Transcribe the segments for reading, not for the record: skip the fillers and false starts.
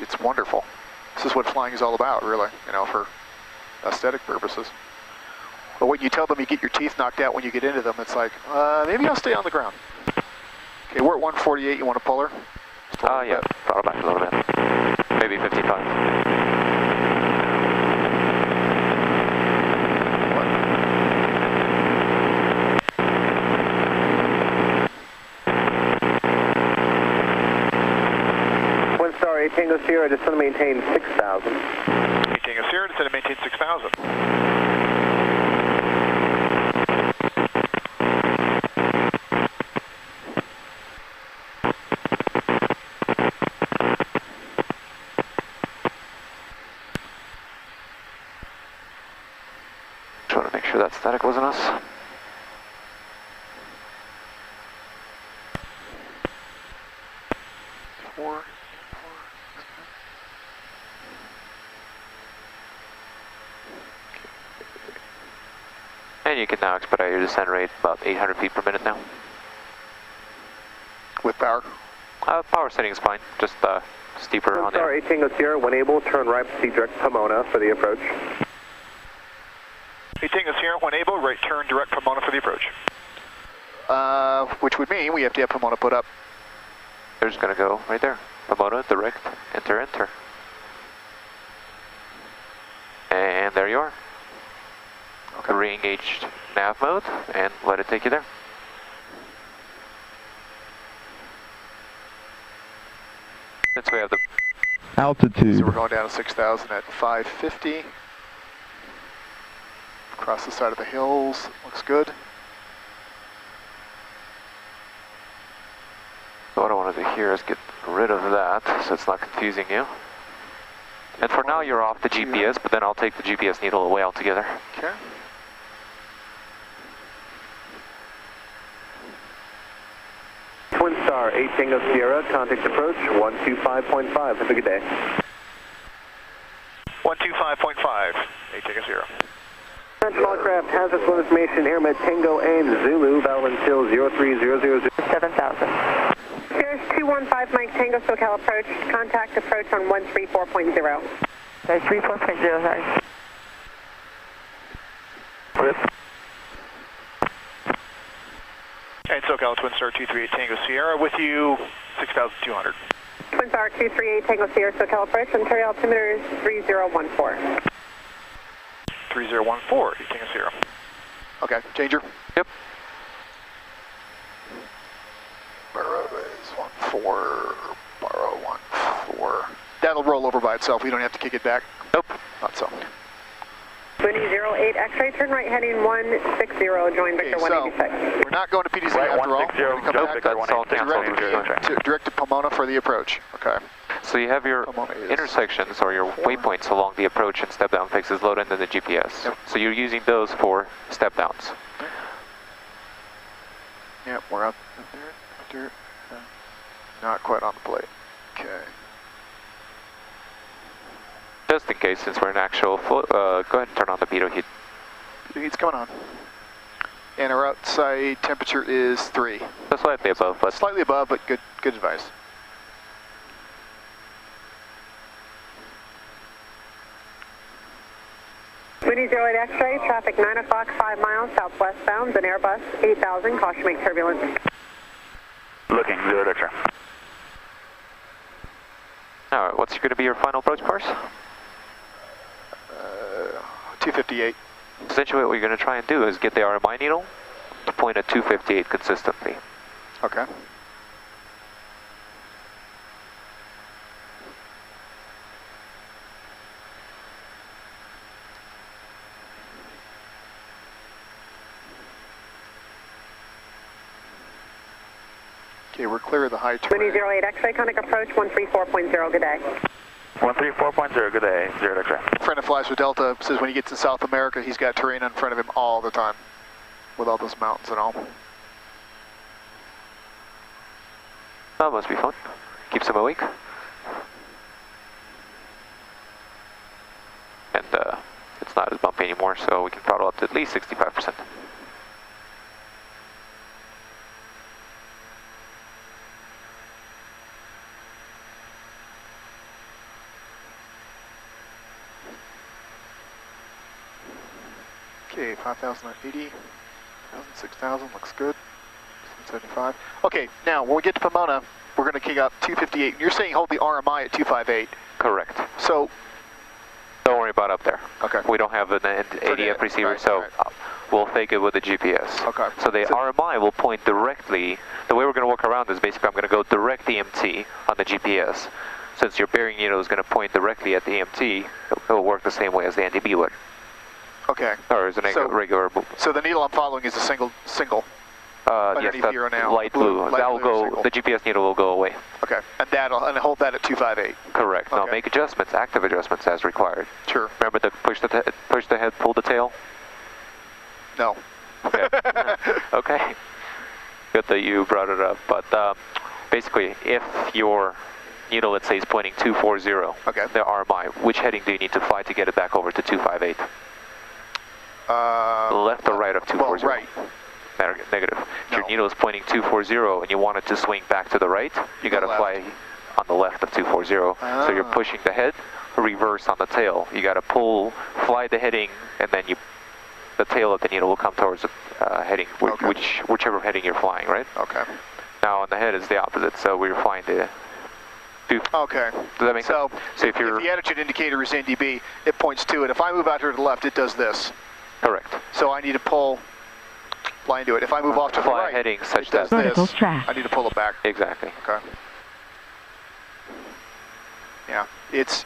it's wonderful. This is what flying is all about, really, you know, for aesthetic purposes. But when you tell them you get your teeth knocked out when you get into them, it's like, maybe I'll stay on the ground. Okay, we're at 148, you want to pull her? Yeah, throttle back a little bit. Maybe 55. Tango Sierra, just want to maintain 6,000. Tango Sierra, just want to maintain 6,000. Trying to make sure that static wasn't us. And you can now expedite your descent rate about 800 feet per minute now. With power? Power setting is fine, just steeper on there. Sorry, Tango Sierra, when able, turn right to direct Pomona for the approach. Tango Sierra, when able, right turn direct Pomona for the approach. Which would mean we have to have Pomona put up. They're just going to go right there. Pomona, direct, enter, enter. And there you are. Okay. Re-engaged nav mode, and let it take you there. Since we have the altitude. So we're going down to 6,000 at 550. Across the side of the hills, looks good. So what I wanted to hear is get rid of that, so it's not confusing you. And for now you're off the GPS, but then I'll take the GPS needle away altogether. Okay. Twin Star, 8 Tango Sierra, contact approach 125.5. Have a good day. 125.5, 8 Tango Sierra. Central aircraft has this one information, Airmed Tango and Zulu, Val until 03000. 7,000. Here's 215 Mike Tango SoCal approach, contact approach on 134.0. That's 34.0, sorry. And SoCal Twin Star 238 Tango Sierra with you, 6,200. Twin Star 238 Tango Sierra SoCal approach, Ontario altimeter is 3014. 3014, Tango Sierra. Okay, changer. Yep. Burrow is 14, borrow 14. That'll roll over by itself, we don't have to kick it back. Nope. Not so. Winnie 08 X-ray, turn right heading 160, join Victor 186. We're not going to PDZ right, after all. We're going to come back direct to Pomona for the approach. Okay. So you have your intersections or your waypoints along the approach and step down fixes loaded into the GPS. Yep. So you're using those for step downs. Yep, we're up there. Not quite on the plate. Okay. Just in case, since we're in actual float, go ahead and turn on the pitot heat. The heat's coming on. And our outside temperature is 3. So slightly above, but slightly above, but good advice. Winnie 08 X-ray, traffic 9 o'clock, 5 miles, southwest bound, an Airbus 8000, caution make turbulence. Looking, 0 X-ray. Alright, what's going to be your final approach course? 258. Essentially what we're going to try and do is get the RMI needle to point at 258 consistently. Okay. Okay, we're clear of the high terrain. Winnie 08 X-ray, contact approach 134.0, good day. 134.0, good day, 0 X-ray. Friend that flies with Delta says when he gets to South America, he's got terrain in front of him all the time, with all those mountains and all. That must be fun. Keeps him awake. And it's not as bumpy anymore, so we can throttle up to at least 65%. Okay, 5,080, 6,000, looks good. 75. Okay, now when we get to Pomona, we're going to kick up 258. You're saying hold the RMI at 258. Correct. So, don't worry about up there. Okay. We don't have an ADF receiver, right, so right. we'll fake it with the GPS. Okay. So the RMI will point directly, the way we're going to work around this, basically I'm going to go direct EMT on the GPS. Since your bearing needle is going to point directly at the EMT, it will work the same way as the NDB would. Okay. Or as a regular move. So the needle I'm following is a single. Yes, that here now. light blue. Light That will blue go. single. The GPS needle will go away. Okay, and hold that at 258. Correct. Okay. Now make adjustments, active adjustments as required. Sure. Remember to push the head, pull the tail. No. Okay. Okay. Good that you brought it up. But basically, if your needle, let's say, is pointing 240, okay, the RMI, which heading do you need to fly to get it back over to 258? Left or right of 240? Well, right. Negative. If No. your needle is pointing 240 and you want it to swing back to the right, you got to fly on the left of 240. So you're pushing the head, reverse on the tail. You got to fly the heading, and then the tail of the needle will come towards the heading, whichever heading you're flying, right? Okay. Now on the head is the opposite, so we're flying the. Okay. Does that make sense? So if the attitude indicator is NDB, it points to it. If I move out here to the left, it does this. Correct. So I need to fly into it. If I move off to the right, heading such it does that this. I need to pull it back. Exactly. Okay. Yeah, it's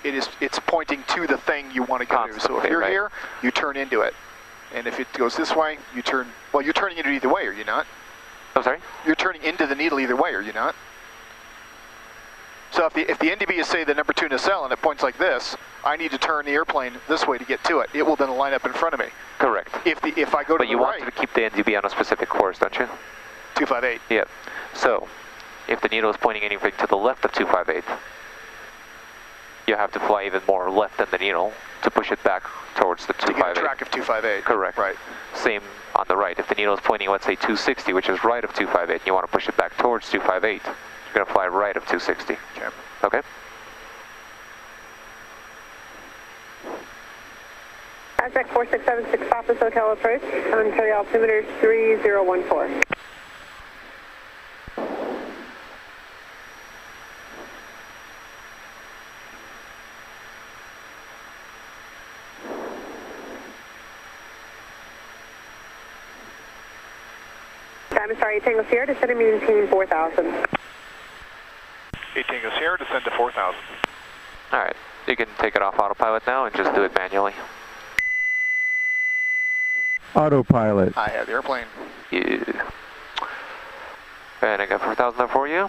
pointing to the thing you want to go to. So if you're here, you turn into it, and if it goes this way, you turn. Well, you're turning into it either way, are you not? I'm sorry. You're turning into the needle either way, are you not? So if the NDB is, say, the number 2 nacelle and it points like this, I need to turn the airplane this way to get to it. It will then line up in front of me. Correct. If I go to the right... But you want to keep the NDB on a specific course, don't you? 258. Yeah. So, if the needle is pointing anything to the left of 258, you have to fly even more left than the needle to push it back towards the 258. To get a track of 258. Correct. Right. Same on the right. If the needle is pointing, let's say, 260, which is right of 258, and you want to push it back towards 258, you're going to fly right of 260. Okay. Okay? Aztec 4676 Office Hotel approach, Ontario altimeter 3014. I'm sorry, Tango Sierra, descend and maintain 4,000. 8 Tango Sierra, descend to 4,000. Alright, you can take it off autopilot now and just do it manually. Autopilot. I have the airplane. Yeah. And I got 4,000 there for you.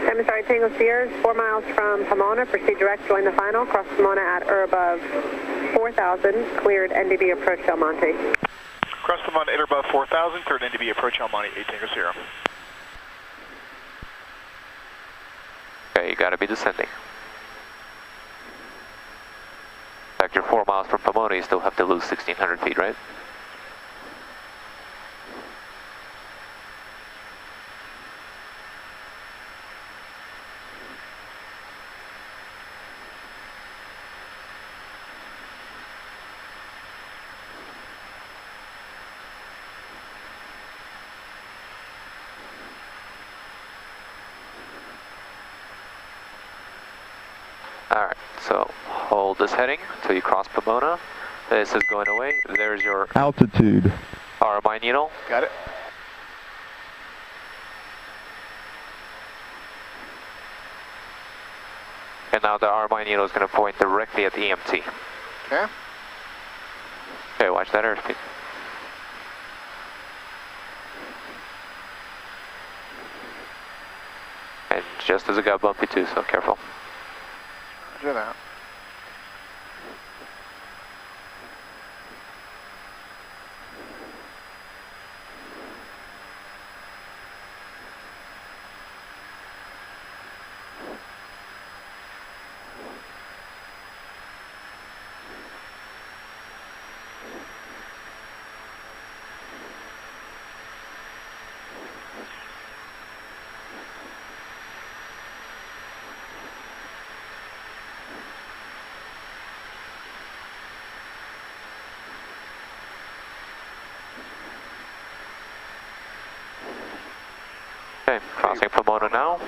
I'm sorry, Tango Sierra is 4 miles from Pomona. Proceed direct, join the final. Cross Pomona at or above 4,000. Cleared NDB approach El Monte. Cross Pomona at or above 4,000. Cleared NDB approach El Monte, 8 Tango Sierra. Okay, you gotta be descending. In fact, you're 4 miles from Pomona, you still have to lose 1,600 feet, right? Alright, so hold this heading until you cross Pomona. This is going away. There's your altitude. RMI needle. Got it. And now the RMI needle is going to point directly at the EMT. Okay. Okay, watch that airspeed. And just as it got bumpy too, so careful. Roger that. Okay, crossing Pomona now.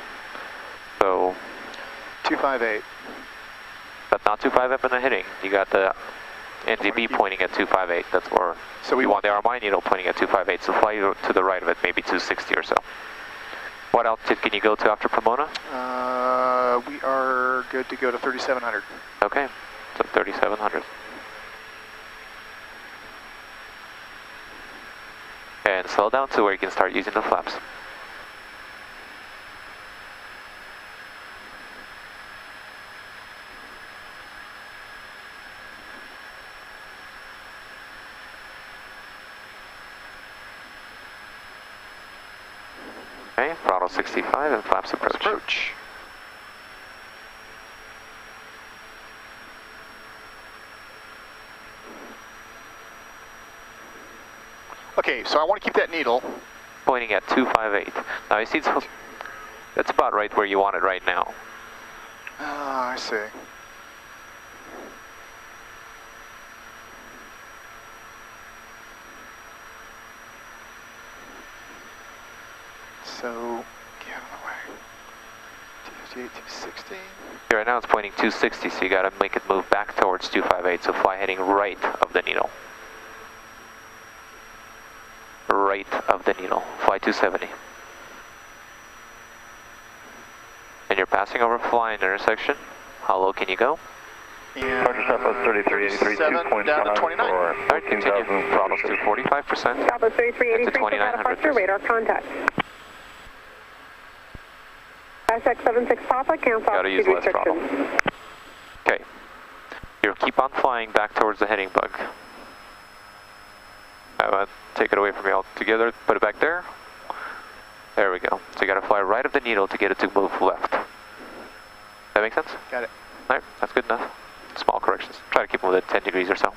So 258. but not 258 in the heading. You got the NDB pointing at 258. That's where So we you want the RMI needle pointing at 258. So fly to the right of it, maybe 260 or so. What altitude can you go to after Pomona? We are good to go to 3,700. Okay, so 3,700. And slow down to where you can start using the flaps. Okay, throttle 65 and flaps approach. Okay, so I want to keep that needle. Pointing at 258. Now I see that's about right where you want it right now. Ah, I see. So, get out of the way. 258, 260. Here right now it's pointing 260, so you gotta make it move back towards 258, so fly heading right of the needle. Right of the needle, fly 270. And you're passing over flying intersection. How low can you go? And Roger, Southwest 3383, 7 down to 29. Alright, continue. Throttles to 45%. Southwest 3383, so 2900. departure, radar contact. SX76 Papa, cancel Gotta use altitude less throttle. restrictions. Okay. You'll keep on flying back towards the heading bug. I want to take it away from you altogether, put it back there. There we go. So you gotta fly right of the needle to get it to move left. That make sense? Got it. Alright, that's good enough. Small corrections. Try to keep them within 10 degrees or so.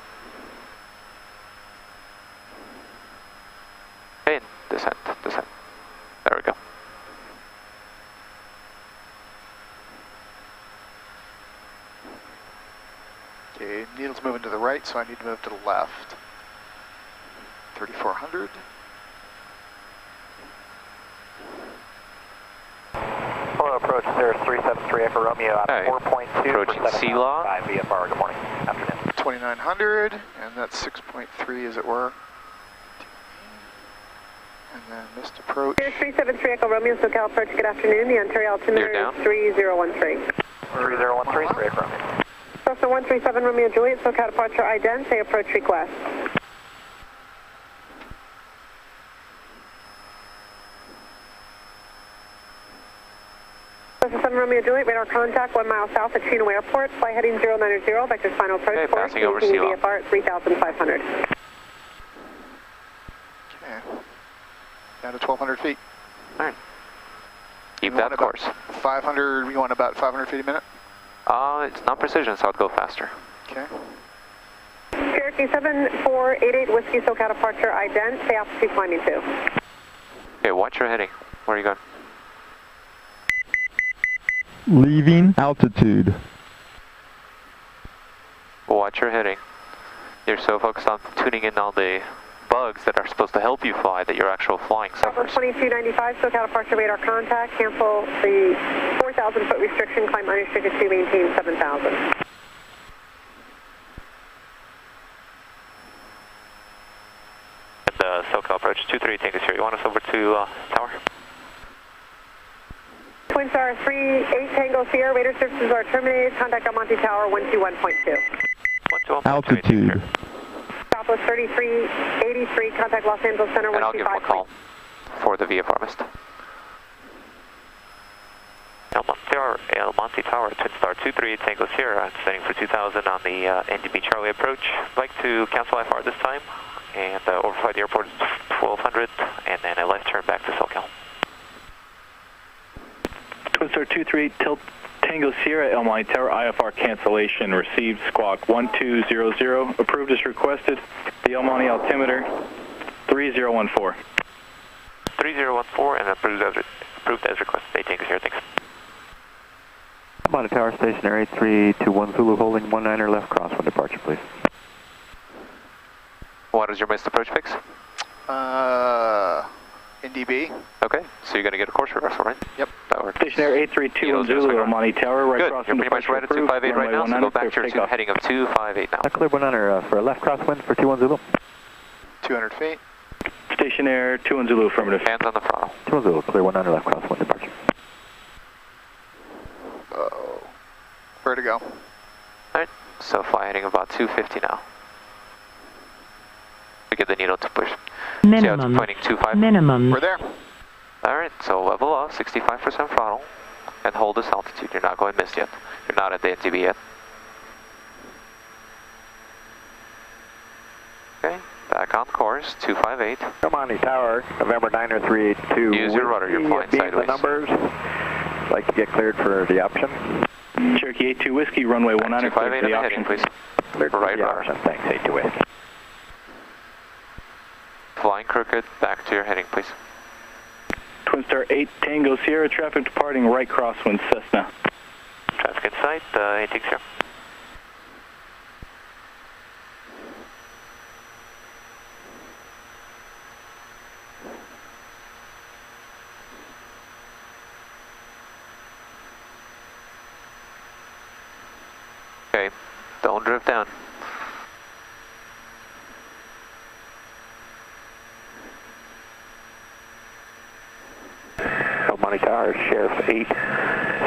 And descent, descent. There we go. Okay, needle's moving to the right, so I need to move to the left. 3,400. Hello, approach 0373 Echo Romeo at Alright. 4.2. Approaching Sea-Law. 5 VFR, good morning, afternoon. 2,900, and that's 6.3 as it were. And then missed approach. Here's 373 Echo Romeo, SoCal approach, good afternoon. The Ontario altimeter You're down. is 3013. 3013, Echo Romeo. Cessna 137 Romeo Juliet, SoCal departure ident, say approach request. Cessna 7 Romeo Juliet, radar contact 1 mile south at Chino Airport, fly heading 090, vector final approach Okay, course, passing over using Sea-Law. VFR at 3,500. Okay. Down to 1,200 feet. Alright. Keep You want that about course. 500, you want about 500 feet a minute? It's not precision, so I'd go faster. Okay. Cherokee 7488 Whiskey SoCal departure ident, say altitude climbing 2. Okay, watch your heading. Where are you going? Leaving altitude. Watch your heading. You're so focused on tuning in all the bugs that are supposed to help you fly that your actual flying Southwest suffers. 2295, SoCal departure radar contact, cancel the 4,000 foot restriction, climb unrestricted to maintain 7,000. And SoCal approach 23 Tango Sierra. You want us over to tower? Twin Star 38 Tango Sierra, radar services are terminated, contact on Monte Tower 121.2. Altitude. Southwest 3383, contact Los Angeles Center And I'll give them a 125. call for the VFR mist. El Monte Tower, Twin Star 23 Tango Sierra, setting for 2000 on the NDB Charlie approach. I'd like to cancel IFR this time and overfly the airport at 1200 and then a left turn back to SoCal. Twin Star 23 Tilt Tango Sierra, El Monte Tower, IFR cancellation received, squawk 1200, approved as requested, the El Monte altimeter 3014. 3014 and approved as requested. Bay Tango Sierra, thanks. Monte Tower stationary 321 Zulu holding 19er left crosswind departure, please. What is your missed approach fix? in DB. Okay, so you're going to get a course reversal, right? Yep. That works. Stationary 832 Zulu, Monte Tower, right Good. crossing. You're pretty much right at 258 right now, so go back to your heading of 258 now. Clear 100 for a left crosswind for 21 Zulu. 200 feet. Stationary 21 Zulu, affirmative. Hands on the throttle. 21 Zulu, clear 100 left crosswind departure. Uh-oh. Where to go? Alright, so fly heading about 250 now. To get the needle to push. Minimum. See how it's pointing 25? Minimum. We're there. Alright, so level off, 65% throttle, and hold this altitude. You're not going missed yet. You're not at the NTB yet. Okay, back on course, 258. Monte Tower, November 9er 382. Use your rudder, you're flying sideways. The numbers. Like to get cleared for the option. Cherokee 82 Whiskey, runway 19 cleared for the option. Heading, please. Cleared for Right the rudder. option, thanks, 82 Whiskey. Flying crooked, back to your heading, please. Twin Star 8 Tango Sierra, traffic departing right crosswind Cessna. Traffic in sight, 86 here. Okay, don't drift down. Monte Tower, Sheriff 8,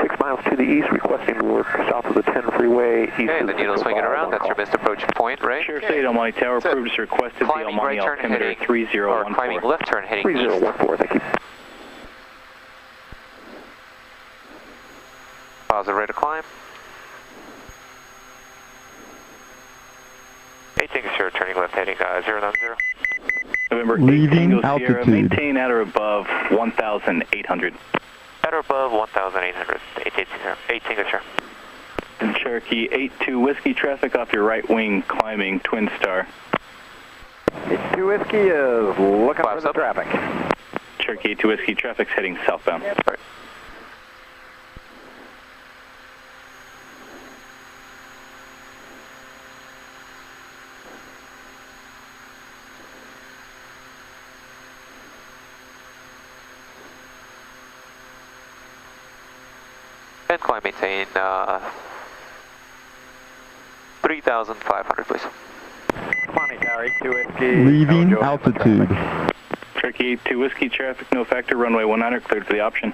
6 miles to the east, requesting to work south of the 10 freeway. East Okay, the needle's swinging around. That's your missed approach point, right? Sheriff 8 on Monte Tower, approved as requested. The Climbing right turn heading, or 3014. climbing left turn heading 3014, thank you. Positive rate of climb. 18 sure, turning left heading 090. November 8 Leaving Tango Sierra, altitude. maintain at or above 1,800. At or above 1,800. 18 sure. And Cherokee 82 Whiskey, traffic off your right wing, climbing Twin Star. 82 Whiskey is looking Flaps for the up. traffic. Cherokee 82 Whiskey, traffic's heading southbound. Sorry. And climb maintain 3,500 please. Monte Tower, 82 Whiskey. Leaving no altitude. Cherokee 82 Whiskey, traffic no factor, runway 19 cleared for the option.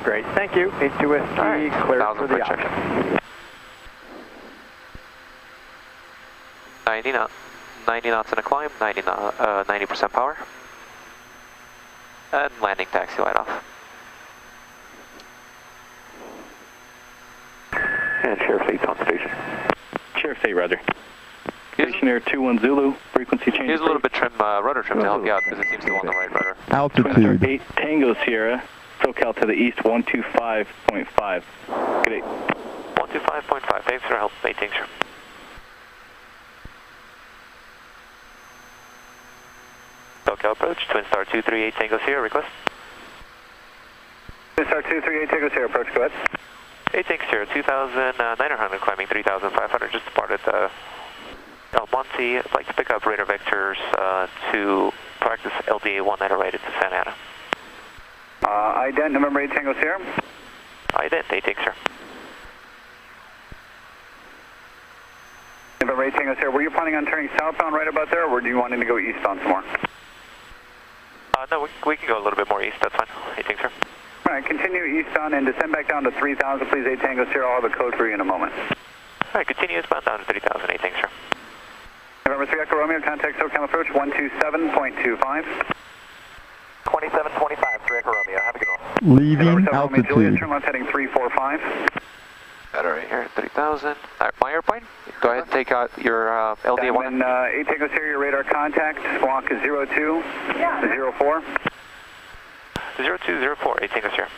Great, thank you. 82 Whiskey, Right. cleared 1,000 for the foot check. option. 90 knots in a climb, 90% power. And landing taxi light off. And Sheriff 8's on station. Sheriff 8, roger. Stationary 21 Zulu, frequency change. Use a little bit rudder trim to help you out because it seems to go on the right rudder. Twin Star Altitude. 8 Tango Sierra, SoCal to the east 125.5. Good day. 125.5, thanks for help, maintain sure. SoCal approach, Twin Star 238 Tango Sierra, request. Twin Star 238 Tango Sierra, approach, go ahead. 8 Tango Sierra, 2,900, climbing 3,500, just departed Monte. I'd like to pick up radar vectors to practice LDA 19 to Santa Ana. Ident, November 8 Tango Sierra. Ident, 8 Tango Sierra. November 8 Tango Sierra, were you planning on turning southbound right about there, or do you wanting to go eastbound some more? No, we can go a little bit more east, that's fine. 8 Tango Sierra. All right, continue eastbound and descend back down to 3,000, please, 8 Tango Sierra. I'll have a code for you in a moment. All right, continue eastbound down to 3,000, 8 Tango Sierra. November 3 Echo Romeo, contact SoCal approach 127.25. 2725, 3 Echo Romeo, have a good one. Leaving November 7 Romeo Juliet, altitude. turn left heading 345. Better right here, 3,000. All right, my airplane, go ahead and take out your LDA 1. And 8 Tango Sierra, your radar contact, squawk is 0204. 0204, 8 Tango Sierra.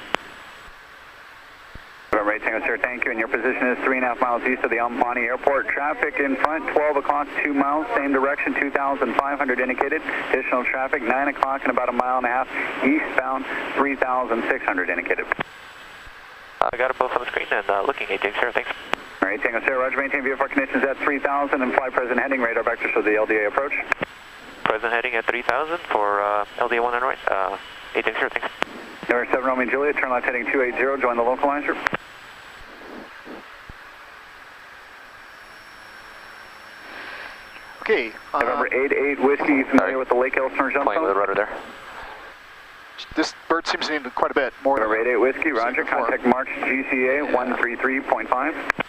November 8 Tango Sierra, thank you. And your position is 3.5 miles east of the Monte Airport. Traffic in front, 12 o'clock, 2 miles, same direction, 2,500 indicated. Additional traffic, 9 o'clock and about a mile and a half, eastbound, 3,600 indicated. I got it both on the screen and looking, 8 Tango Sierra, thanks. All right, Tango Sierra, roger, maintain VFR conditions at 3,000 and fly present heading, radar vector show the LDA approach. Present heading at 3000 for LDA 1 and right. 8 sure, thanks. Number 7 Romeo and Juliet, turn left heading 280, join the localizer. Okay. November 88 Whiskey, you familiar with the Lake Elsinore jump Playing zone? with the rudder there. This bird seems to need quite a bit more. November 88 Whiskey, roger, contact March GCA 133.5.